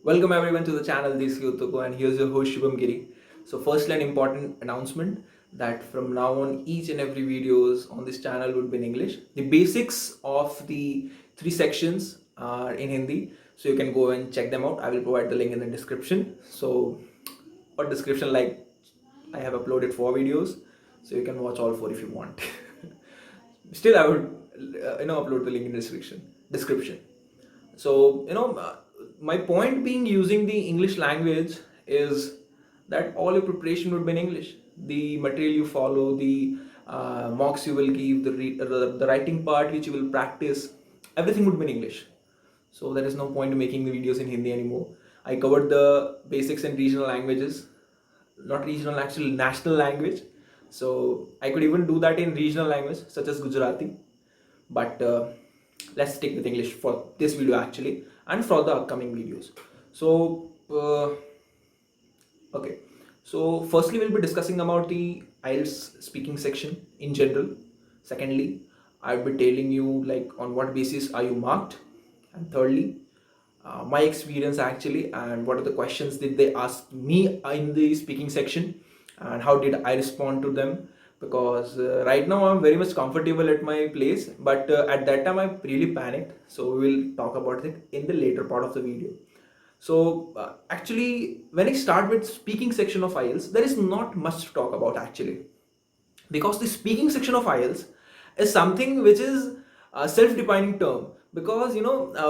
Welcome everyone to the channel. This is Youtoko and here's your host Shubham Giri. So firstly, an important announcement that from now on each and every videos on this channel would be in English. The basics of the three sections are in Hindi, so you can go and check them out. I will provide the link in the description. So what description, like I have uploaded 4 videos, so you can watch all 4 if you want. Still I would upload the link in the description. So my point being, using the English language is that all your preparation would be in English. The material you follow, the mocks you will give, the writing part which you will practice, everything would be in English. So there is no point in making the videos in Hindi anymore. I covered the basics in regional languages, not regional, actually national language. So I could even do that in regional language such as Gujarati. But let's stick with English for this video actually and for the upcoming videos. So okay, so firstly we'll be discussing about the IELTS speaking section in general. Secondly, I'll be telling you like on what basis are you marked, and thirdly, my experience actually and what are the questions did they ask me in the speaking section and how did I respond to them. Because right now I'm very much comfortable at my place, but at that time I really panicked, so we will talk about it in the later part of the video. So actually when I start with speaking section of IELTS, there is not much to talk about actually, because the speaking section of IELTS is something which is a self-defining term. Because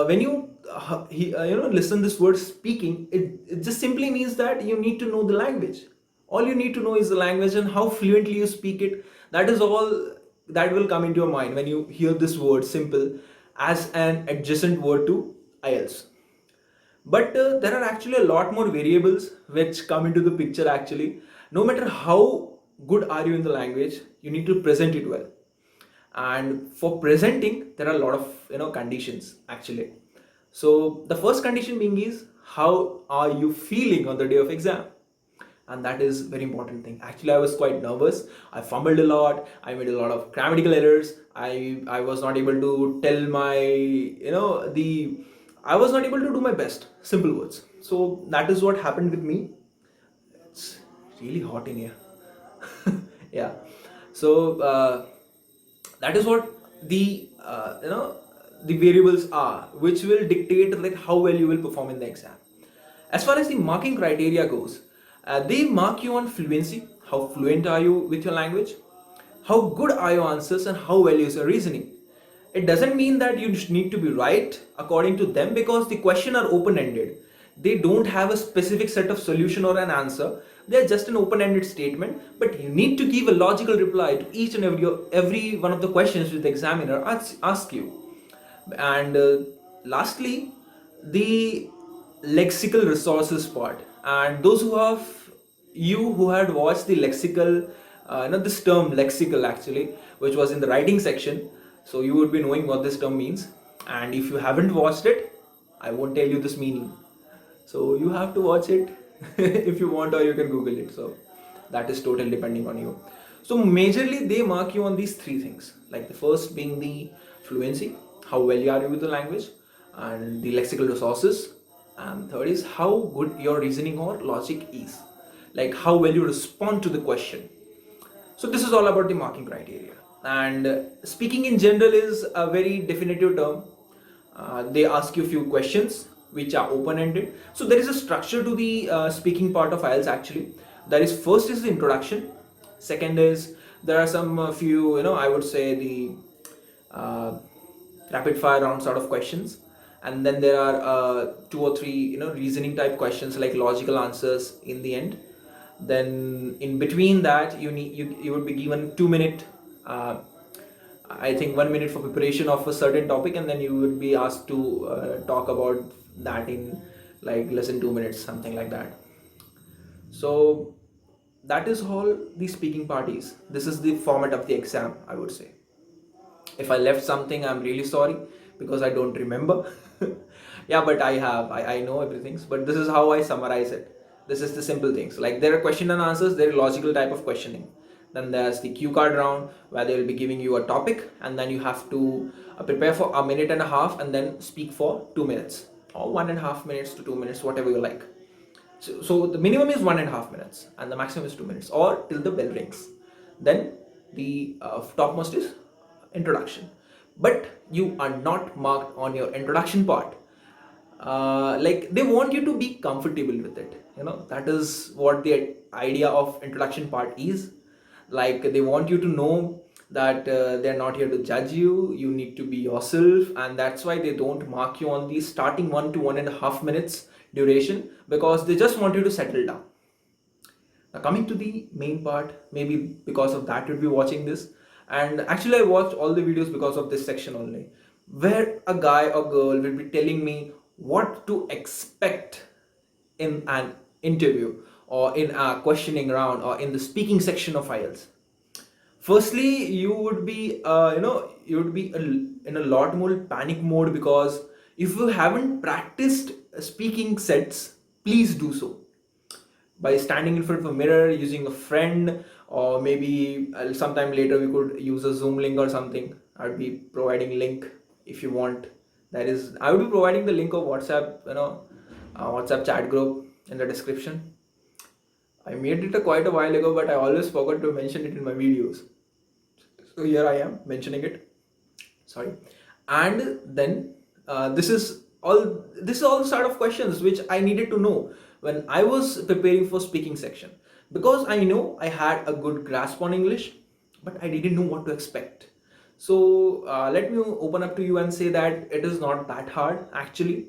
when you listen this word speaking, it just simply means that you need to know the language. All you need to know is the language and how fluently you speak it. That is all that will come into your mind when you hear this word simple as an adjacent word to IELTS. But there are actually a lot more variables which come into the picture actually. No matter how good are you in the language, you need to present it well. And for presenting, there are a lot of conditions actually. So the first condition being is, how are you feeling on the day of exam? And that is very important thing. Actually I was quite nervous, I fumbled a lot, I made a lot of grammatical errors, I was not able to tell my I was not able to do my best, simple words. So that is what happened with me. It's really hot in here. Yeah. So that is what the variables are which will dictate like how well you will perform in the exam. As far as the marking criteria goes, they mark you on fluency, how fluent are you with your language, how good are your answers, and how well is your reasoning. It doesn't mean that you need to be right according to them, because the question are open-ended. They don't have a specific set of solution or an answer. They're just an open-ended statement, but you need to give a logical reply to each and every one of the questions which the examiner asks you. And lastly, the lexical resources part. And those who had watched the lexical, this term lexical actually, which was in the writing section, so you would be knowing what this term means. And if you haven't watched it, I won't tell you this meaning, so you have to watch it if you want, or you can Google it. So that is totally depending on you. So majorly they mark you on these three things, like the first being the fluency, how well you are with the language, and the lexical resources, and third is how good your reasoning or logic is, like how well you respond to the question. So this is all about the marking criteria. And speaking in general is a very definitive term. They ask you a few questions which are open-ended. So there is a structure to the speaking part of IELTS actually. That is, first is the introduction. Second is there are some few I would say the rapid fire round sort of questions, and then there are 2 or 3 reasoning type questions like logical answers in the end. Then in between that you would be given 2 minute, I think 1 minute for preparation of a certain topic, and then you would be asked to talk about that in like less than 2 minutes, something like that. So that is all the speaking parties. This is the format of the exam, I would say. If I left something, I'm really sorry, because I don't remember. Yeah, but I know everything, but this is how I summarize it. This is the simple things. Like there are question and answers, there are logical type of questioning. Then there's the cue card round where they will be giving you a topic, and then you have to prepare for a minute and a half and then speak for 2 minutes. or 1.5 minutes to 2 minutes, whatever you like. So the minimum is 1.5 minutes and the maximum is 2 minutes, or till the bell rings. Then the topmost is introduction. But you are not marked on your introduction part. Like they want you to be comfortable with it. That is what the idea of introduction part is. Like they want you to know that they're not here to judge you. You need to be yourself, and that's why they don't mark you on the starting 1 to 1.5 minutes duration, because they just want you to settle down. Now coming to the main part, maybe because of that you'll be watching this, and actually I watched all the videos because of this section only, where a guy or girl will be telling me what to expect in an interview, or in a questioning round, or in the speaking section of IELTS. Firstly, you would be in a lot more panic mode, because if you haven't practiced speaking sets, please do so by standing in front of a mirror, using a friend, or maybe sometime later we could use a Zoom link or something. I'd be providing link if you want. That is, I would be providing the link of WhatsApp, WhatsApp chat group in the description. I made it quite a while ago, but I always forgot to mention it in my videos. So here I am mentioning it. Sorry. And then this is all the sort of questions which I needed to know when I was preparing for speaking section, because I know I had a good grasp on English, but I didn't know what to expect. So let me open up to you and say that it is not that hard actually.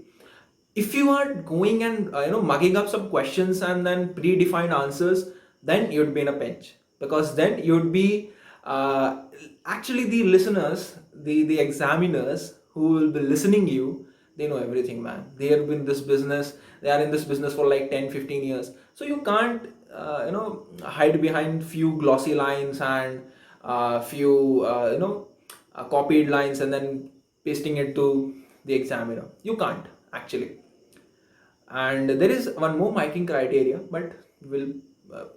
If you are going and mugging up some questions and then predefined answers, then you'd be in a pinch, because then you'd be actually the listeners, the examiners who will be listening you, they know everything, man. They have been in this business, they are in this business for like 10-15 years, so you can't hide behind few glossy lines and few copied lines and then pasting it to the examiner. You can't actually. And there is one more marking criteria, but will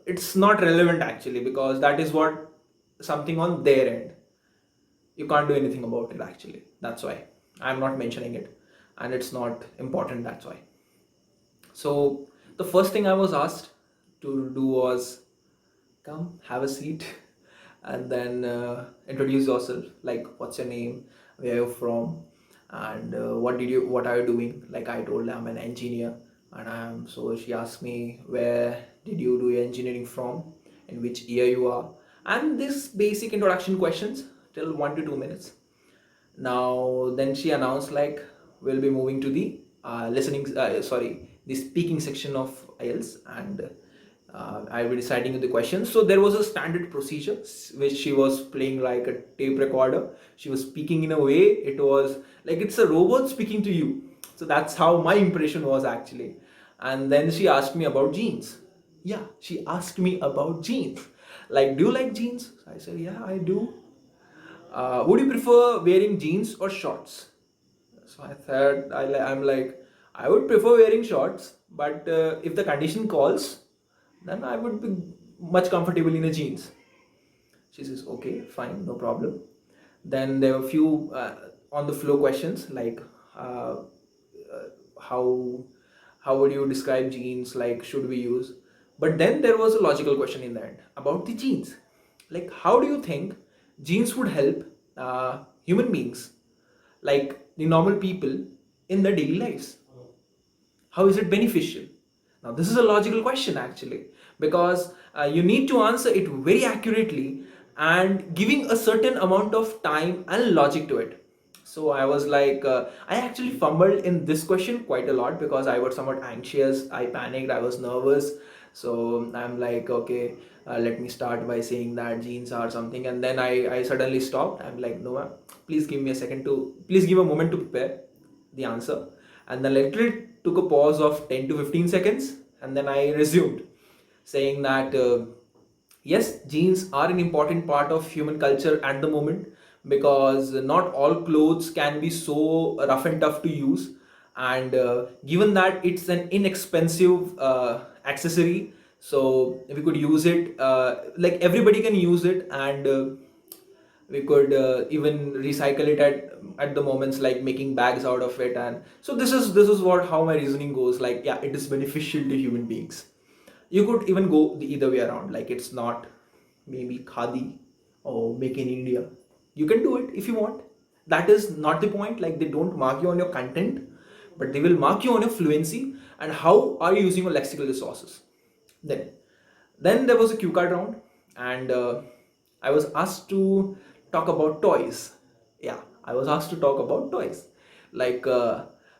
it's not relevant actually, because that is what something on their end. You can't do anything about it actually. That's why I'm not mentioning it, and it's not important. That's why. So the first thing I was asked to do was come, have a seat, and then introduce yourself. Like, what's your name, where you're from, and what are you doing? Like I told her I'm an engineer, and so she asked me, where did you do your engineering from, in which year you are, and this basic introduction questions till 1 to 2 minutes. Now then she announced, like, we'll be moving to the the speaking section of IELTS, and I'll be deciding the questions. So there was a standard procedure which she was playing like a tape recorder. She was speaking in a way, it was like it's a robot speaking to you. So that's how my impression was actually. And then she asked me about jeans. Yeah, she asked me about jeans. Like, do you like jeans? I said, yeah, I do. Would you prefer wearing jeans or shorts? So I thought, I'm like, I would prefer wearing shorts, but if the condition calls, then I would be much comfortable in a jeans. She says, okay, fine, no problem. Then there were a few on the flow questions, like how would you describe jeans, like should we use? But then there was a logical question in the end about the jeans. Like, how do you think jeans would help human beings, like the normal people, in their daily lives? How is it beneficial? Now, this is a logical question actually, because you need to answer it very accurately and giving a certain amount of time and logic to it. So I was like, I actually fumbled in this question quite a lot, because I was somewhat anxious, I panicked, I was nervous. So I'm like, okay, let me start by saying that jeans are something, and then I suddenly stopped. I'm like, no, ma'am, please give a moment to prepare the answer. And then literally took a pause of 10 to 15 seconds, and then I resumed saying that yes, jeans are an important part of human culture at the moment, because not all clothes can be so rough and tough to use, and given that it's an inexpensive accessory, so we could use it, like everybody can use it, and We could even recycle it at the moments, like making bags out of it. And so this is what how my reasoning goes, like yeah, it is beneficial to human beings. You could even go the either way around, like it's not maybe khadi or make in India. You can do it if you want. That is not the point. Like, they don't mark you on your content, but they will mark you on your fluency and how are you using your lexical resources. Then there was a cue card round, and I was asked to talk about toys. Yeah, I was asked to talk about toys. Like,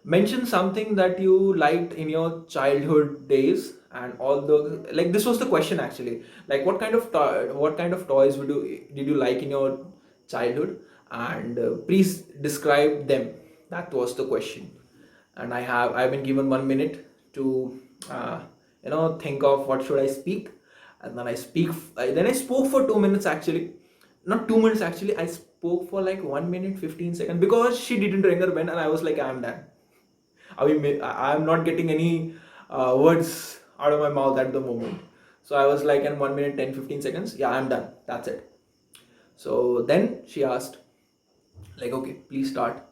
mention something that you liked in your childhood days, and all the, like, this was the question actually. Like, what kind of toys did you like in your childhood, and please describe them. That was the question. And I've been given 1 minute to uh, think of what should I speak. And then I spoke for 2 minutes actually. Not 2 minutes actually, I spoke for like 1 minute 15 seconds, because she didn't ring her bell, and I was like, I'm done. I'm not getting any words out of my mouth at the moment. So I was like, in 1 minute 10 15 seconds, yeah, I'm done, that's it. So then she asked, like, okay, please start.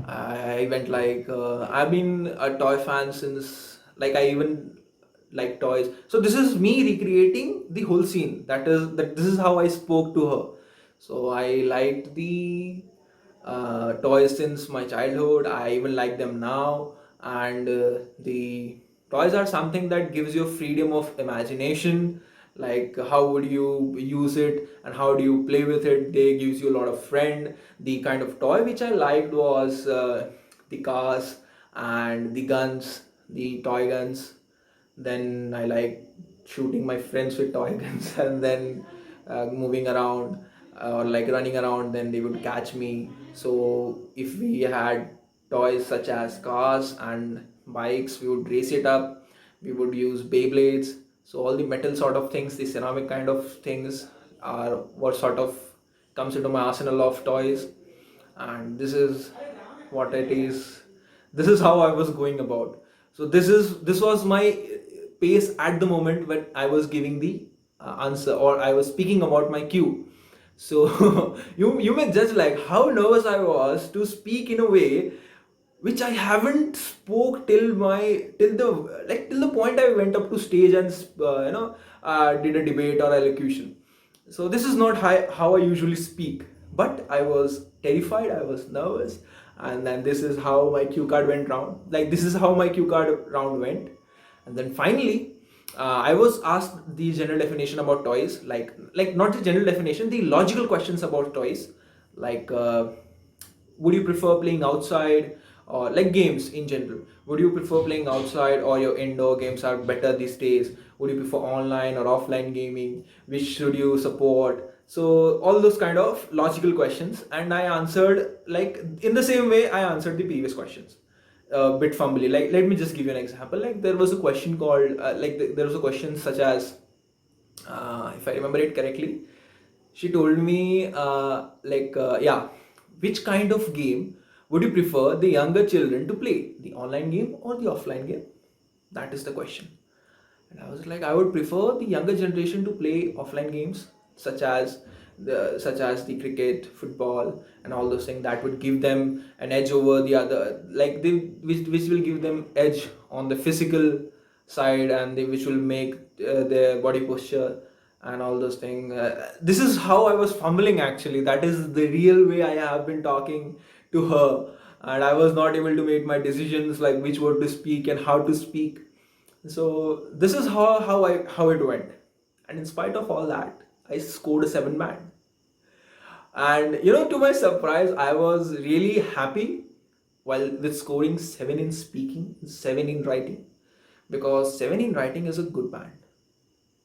I went like, I've been a toy fan since, like, I even like toys. So this is me recreating the whole scene. That this is how I spoke to her. So I liked the toys since my childhood. I even like them now. And the toys are something that gives you freedom of imagination. Like, how would you use it and how do you play with it? They gives you a lot of friend. The kind of toy which I liked was the cars and the guns, the toy guns. Then I like shooting my friends with toy guns and then moving around, or like running around, then they would catch me. So if we had toys such as cars and bikes, we would race it up. We would use Beyblades. So all the metal sort of things, the ceramic kind of things, are what sort of comes into my arsenal of toys. And this is what it is. This is how I was going about. So this was my pace at the moment when I was giving the answer, or I was speaking about my cue. So you may judge like how nervous I was to speak in a way which I haven't spoke till the point I went up to stage and did a debate or elocution. So this is not how I usually speak, but I was terrified, I was nervous, and then this is how my cue card went round. Like, this is how my cue card round went. And then finally, I was asked the general definition about toys, like not the general definition, the logical questions about toys, like, would you prefer playing outside, or like games in general? Would you prefer playing outside, or your indoor games are better these days? Would you prefer online or offline gaming? Which should you support? So all those kind of logical questions, and I answered like in the same way I answered the previous questions, a bit fumbly. Like, let me just give you an example. Like, there was a question called there was a question such as, if I remember it correctly, she told me yeah, which kind of game would you prefer the younger children to play, the online game or the offline game? That is the question. And I was like, I would prefer the younger generation to play offline games, such as the cricket, football, and all those things that would give them an edge over the other, like which will give them edge on the physical side, and which will make their body posture and all those things. This is how I was fumbling actually. That is the real way I have been talking to her, and I was not able to make my decisions, like which word to speak and how to speak. So this is how it went. And in spite of all that, I scored a 7 band. And to my surprise, I was really happy while with scoring 7 in speaking, 7 in writing, because 7 in writing is a good band.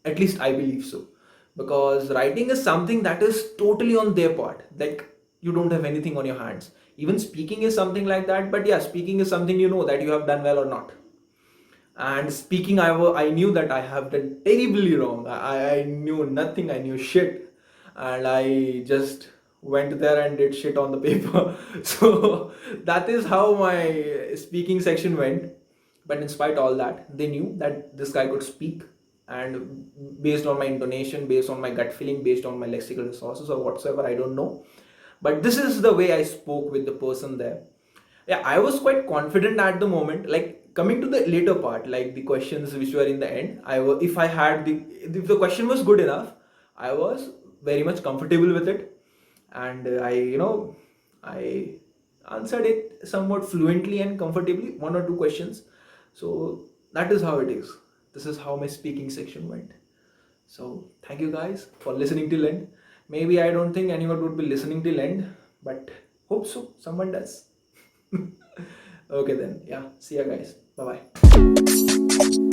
At least I believe so. Because writing is something that is totally on their part. Like, you don't have anything on your hands. Even speaking is something like that. But yeah, speaking is something you know that you have done well or not. And speaking, I knew that I have done terribly wrong. I knew nothing, I knew shit. And I just went there and did shit on the paper. So that is how my speaking section went. But in spite of all that, they knew that this guy could speak. and based on my intonation, based on my gut feeling, based on my lexical resources or whatsoever, I don't know. But this is the way I spoke with the person there. Yeah, I was quite confident at the moment. Like coming to the later part, like the questions which were in the end, if I had if the question was good enough, I was very much comfortable with it, and I answered it somewhat fluently and comfortably, one or two questions. So that is how it is. This is how my speaking section went. So thank you guys for listening till end. Maybe I don't think anyone would be listening till end, but hope so. Someone does. Okay then. Yeah. See ya guys. Bye bye.